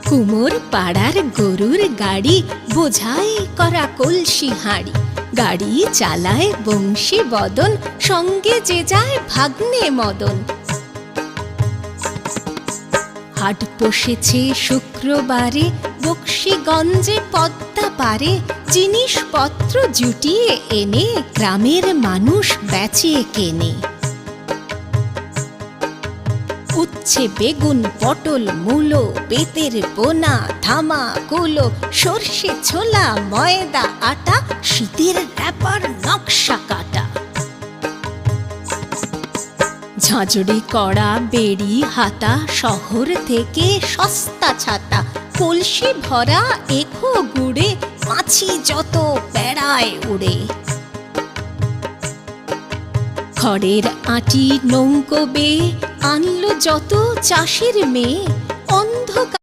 কুমোর পাড়ার গরুর গাড়ি বোঝাই করা কলসি হাঁড়ি, গাড়ি চালায় বংশী বদন, সঙ্গে যে যায় ভাগ্নে মদন। হাট বসেছে শুক্রবারে, বক্সিগঞ্জে পদ্মা পারে, জিনিসপত্র জুটিয়ে এনে গ্রামের মানুষ বেচে কেনে। উচ্ছে বেগুন পটল মূলো, বেতের বোনা ধামা কুলো, সর্ষে ছোলা ময়দা আটা, শীতের ব্যাপার নকশা কাটা। ঝাঁঝরি কড়া বেড়ি হাতা, শহর থেকে সস্তা ছাতা, কলসি ভরা এখো গুড়ে, মাছি যত বেড়ায় উড়ে। খড়ের আঁটি নৌকো বেয়ে আনলো যত চাষির মেয়ে, অন্ধকার